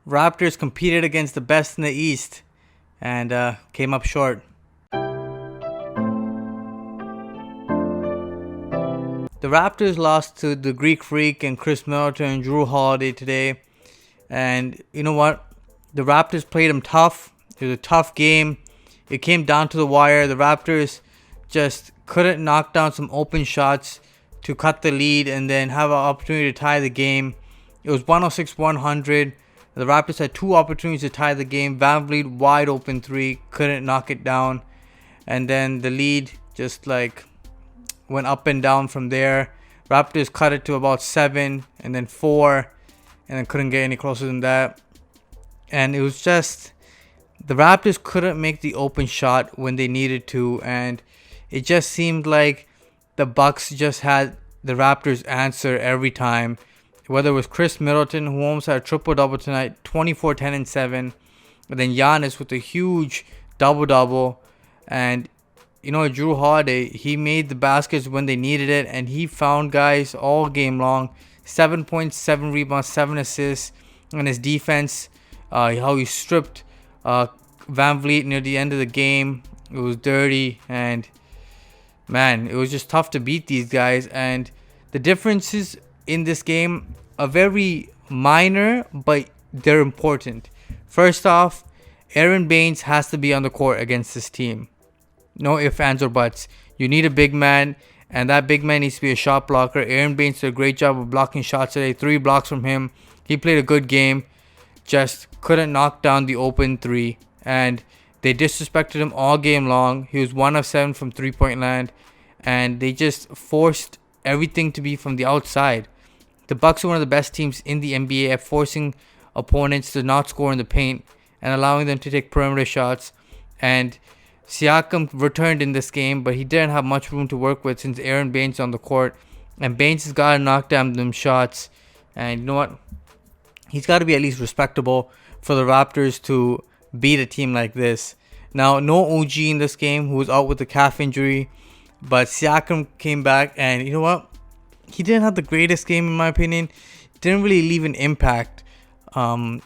Raptors competed against the best in the East and came up short. The Raptors lost to the Greek Freak and Chris Middleton and Drew Holiday today. And you know what? The Raptors played them tough. It was a tough game. It came down to the wire. The Raptors just couldn't knock down some open shots to cut the lead and then have an opportunity to tie the game. It was 106-100. The Raptors had two opportunities to tie the game. VanVleet wide open three, couldn't knock it down. And then the lead just went up and down from there. Raptors cut it to about 7 and then 4 and then couldn't get any closer than that. And it was just the Raptors couldn't make the open shot when they needed to, and it just seemed like the Bucks just had the Raptors' answer every time. Whether it was Chris Middleton, who almost had a triple-double tonight, 24, 10, and 7. And then Giannis with a huge double-double. And, Drew Holiday, he made the baskets when they needed it. And he found guys all game long. 7 points, 7 rebounds, 7 assists. And his defense, how he stripped VanVleet near the end of the game. It was dirty. And, man, it was just tough to beat these guys. And the differences in this game are very minor, but they're important. First off, Aron Baynes has to be on the court against this team. No ifs, ands, or buts. You need a big man, and that big man needs to be a shot blocker. Aron Baynes did a great job of blocking shots today. 3 blocks from him. He played a good game. Just couldn't knock down the open 3. And they disrespected him all game long. He was 1 of 7 from 3-point land. And they just forced everything to be from the outside. The Bucks are one of the best teams in the NBA at forcing opponents to not score in the paint and allowing them to take perimeter shots. And Siakam returned in this game, but he didn't have much room to work with since Aron Baynes on the court. And Baynes has got to knock down them shots. And you know what? He's got to be at least respectable for the Raptors to beat a team like this. Now, no OG in this game, who was out with a calf injury. But Siakam came back, and you know what? He didn't have the greatest game, in my opinion. Didn't really leave an impact on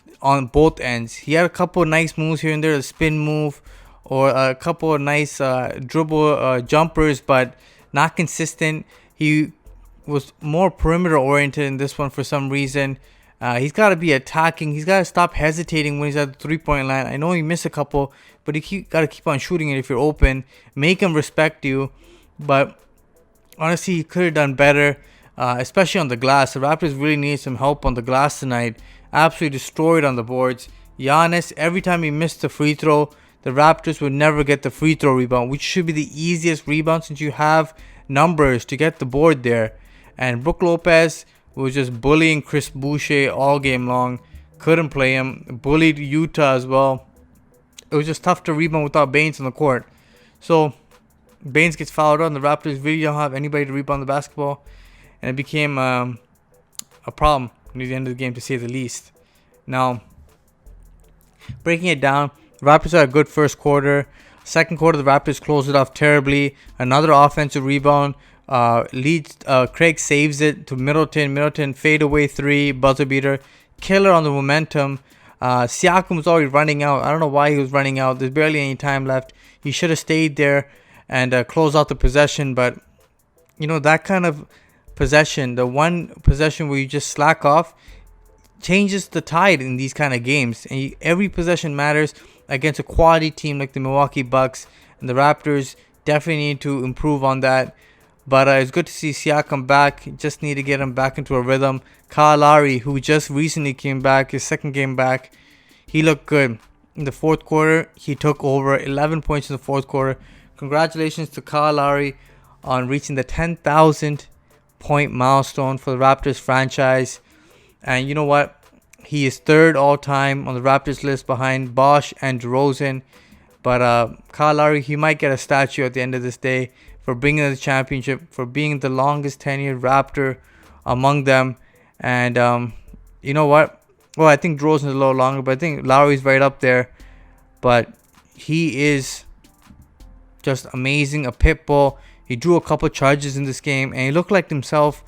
both ends. He had a couple of nice moves here and there, a spin move, or a couple of nice dribble jumpers, but not consistent. He was more perimeter oriented in this one for some reason. He's got to be attacking. He's got to stop hesitating when he's at the 3-point line. I know he missed a couple, but you got to keep on shooting it if you're open. Make him respect you. But honestly, he could have done better, especially on the glass. The Raptors really needed some help on the glass tonight. Absolutely destroyed on the boards. Giannis, every time he missed the free throw, the Raptors would never get the free throw rebound, which should be the easiest rebound since you have numbers to get the board there. And Brook Lopez was just bullying Chris Boucher all game long. Couldn't play him. Bullied Utah as well. It was just tough to rebound without Baynes on the court. So Baynes gets fouled on. The Raptors really don't have anybody to rebound the basketball. And it became a problem near the end of the game, to say the least. Now, breaking it down, the Raptors had a good first quarter. Second quarter, the Raptors closed it off terribly. Another offensive rebound. Craig saves it to Middleton. Middleton fadeaway 3, buzzer beater. Killer on the momentum. Siakam was already running out. I don't know why he was running out. There's barely any time left. He should have stayed there and close out the possession. But, that kind of possession, the one possession where you just slack off, changes the tide in these kind of games. And every possession matters against a quality team like the Milwaukee Bucks. And the Raptors definitely need to improve on that. But it's good to see Siakam back. Just need to get him back into a rhythm. Lowry, who just recently came back, his second game back, he looked good. In the fourth quarter, he took over 11 points in the fourth quarter. Congratulations to Lowry on reaching the 10,000 point milestone for the Raptors franchise. And you know what? He is third all time on the Raptors list behind Bosh and DeRozan. But Lowry, he might get a statue at the end of this day for bringing the championship, for being the longest tenured Raptor among them. And you know what? Well, I think DeRozan's a little longer, but I think Lowry's right up there. But he is just amazing, a pit bull. He drew a couple charges in this game, and he looked like himself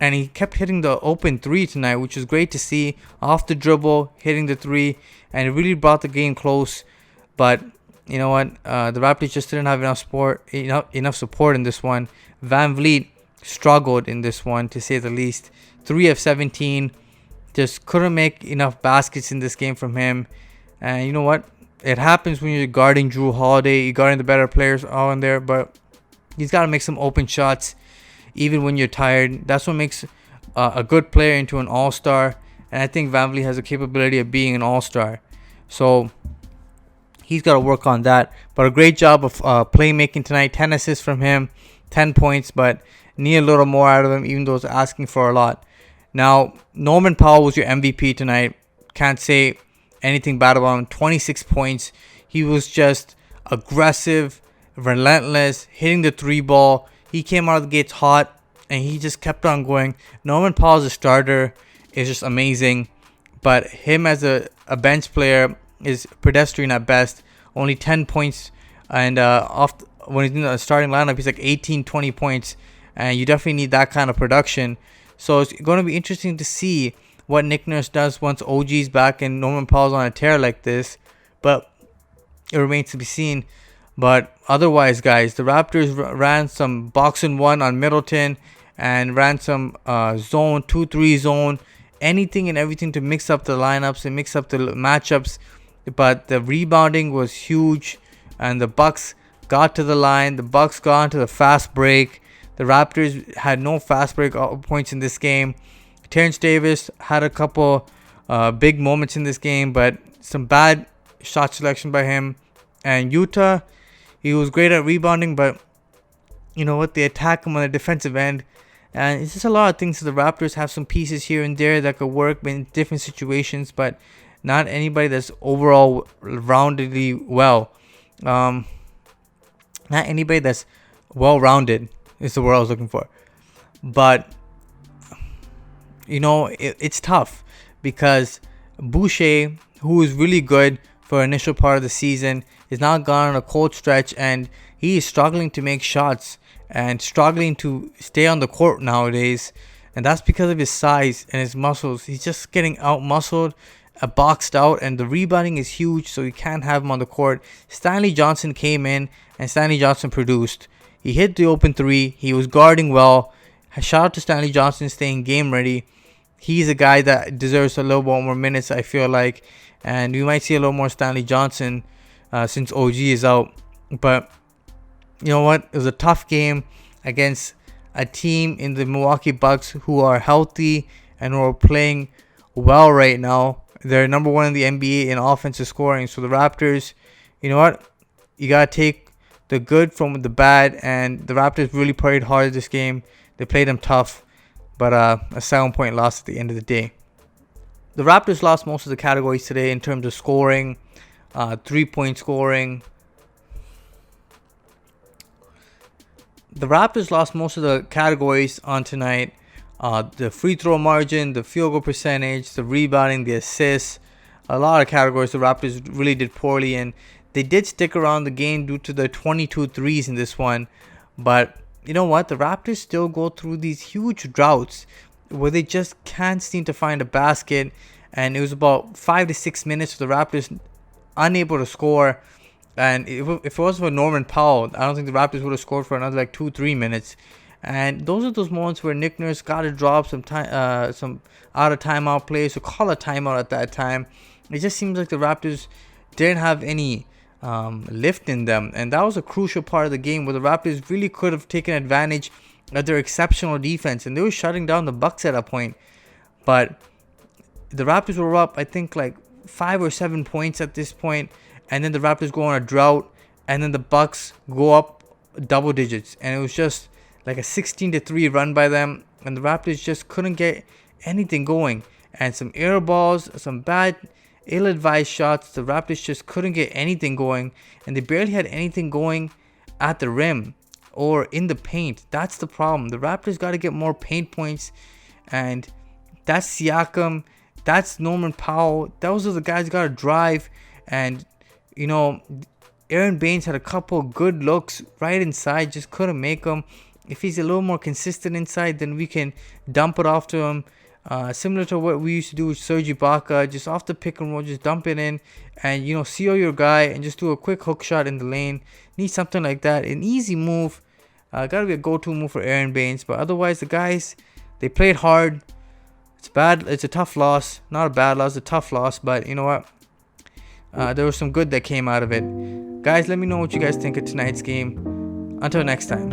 and he kept hitting the open three tonight, which was great to see. Off the dribble, hitting the three, and it really brought the game close. But you know what? The Raptors just didn't have enough support in this one. VanVleet struggled in this one, to say the least. 3 of 17, just couldn't make enough baskets in this game from him. And you know what? It happens when you're guarding Drew Holiday, you're guarding the better players all in there, but he's got to make some open shots, even when you're tired. That's what makes a good player into an all-star. And I think VanVleet has the capability of being an all-star. So he's got to work on that. But a great job of playmaking tonight. 10 assists from him, 10 points, but need a little more out of him, even though it's asking for a lot. Now, Norman Powell was your MVP tonight. Can't say anything bad about him. 26 points. He was just aggressive, relentless, hitting the three ball. He came out of the gates hot, and he just kept on going. Norman Powell as a starter is just amazing, but him as a bench player is pedestrian at best. Only 10 points, and when he's in the starting lineup, he's like 18, 20 points, and you definitely need that kind of production. So it's going to be interesting to see what Nick Nurse does once OG's back and Norman Powell's on a tear like this, but it remains to be seen. But otherwise, guys, the Raptors ran some box and one on Middleton and ran some zone, 2-3 zone, anything and everything to mix up the lineups and mix up the matchups. But the rebounding was huge, and the Bucks got to the line. The Bucks got into the fast break. The Raptors had no fast break points in this game. Terrence Davis had a couple big moments in this game, but some bad shot selection by him. And Utah, he was great at rebounding, but you know what? They attack him on the defensive end. And it's just a lot of things. So the Raptors have some pieces here and there that could work in different situations, but not anybody that's overall roundedly well. Not anybody that's well-rounded is the word I was looking for. But you know, it's tough because Boucher, who was really good for initial part of the season, is now gone on a cold stretch, and he is struggling to make shots and struggling to stay on the court nowadays. And that's because of his size and his muscles. He's just getting out-muscled, boxed out, and the rebounding is huge, so you can't have him on the court. Stanley Johnson came in, and Stanley Johnson produced. He hit the open three. He was guarding well. Shout out to Stanley Johnson staying game ready. He's a guy that deserves a little more minutes, I feel like. And we might see a little more Stanley Johnson since OG is out. But you know what? It was a tough game against a team in the Milwaukee Bucks who are healthy and who are playing well right now. They're number one in the NBA in offensive scoring. So the Raptors, you know what? You got to take the good from the bad. And the Raptors really played hard this game. They played them tough. But a 7-point loss at the end of the day. The Raptors lost most of the categories today in terms of scoring, 3-point scoring. The Raptors lost most of the categories on tonight. The free throw margin, the field goal percentage, the rebounding, the assists. A lot of categories the Raptors really did poorly in. They did stick around the game due to the 22 threes in this one. But you know what? The Raptors still go through these huge droughts where they just can't seem to find a basket. And it was about 5 to 6 minutes for the Raptors unable to score. And if it was for Norman Powell, I don't think the Raptors would have scored for another like 2-3 minutes. And those are those moments where Nick Nurse got to drop some time, some out of timeout plays, or call a timeout at that time. It just seems like the Raptors didn't have any lift in them, and that was a crucial part of the game where the Raptors really could have taken advantage of their exceptional defense, and they were shutting down the Bucks at a point. But the Raptors were up, I think, like 5 or 7 points at this point, and then the Raptors go on a drought, and then the Bucks go up double digits, and it was just like a 16-3 run by them, and the Raptors just couldn't get anything going. And some air balls, some bad, ill-advised shots, the Raptors just couldn't get anything going, and they barely had anything going at the rim or in the paint. That's the problem. The Raptors got to get more paint points, and that's Siakam, that's Norman Powell. Those are the guys got to drive. And you know, Aron Baynes had a couple good looks right inside, just couldn't make them. if he's a little more consistent inside, then we can dump it off to him. Similar to what we used to do with Serge Ibaka, just off the pick and roll, just dump it in and, seal your guy and just do a quick hook shot in the lane. Need something like that. An easy move. Gotta be a go-to move for Aron Baynes. But otherwise, the guys, they played hard. It's bad. It's a tough loss. Not a bad loss, a tough loss. But you know what? There was some good that came out of it. Guys, let me know what you guys think of tonight's game. Until next time.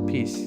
Peace.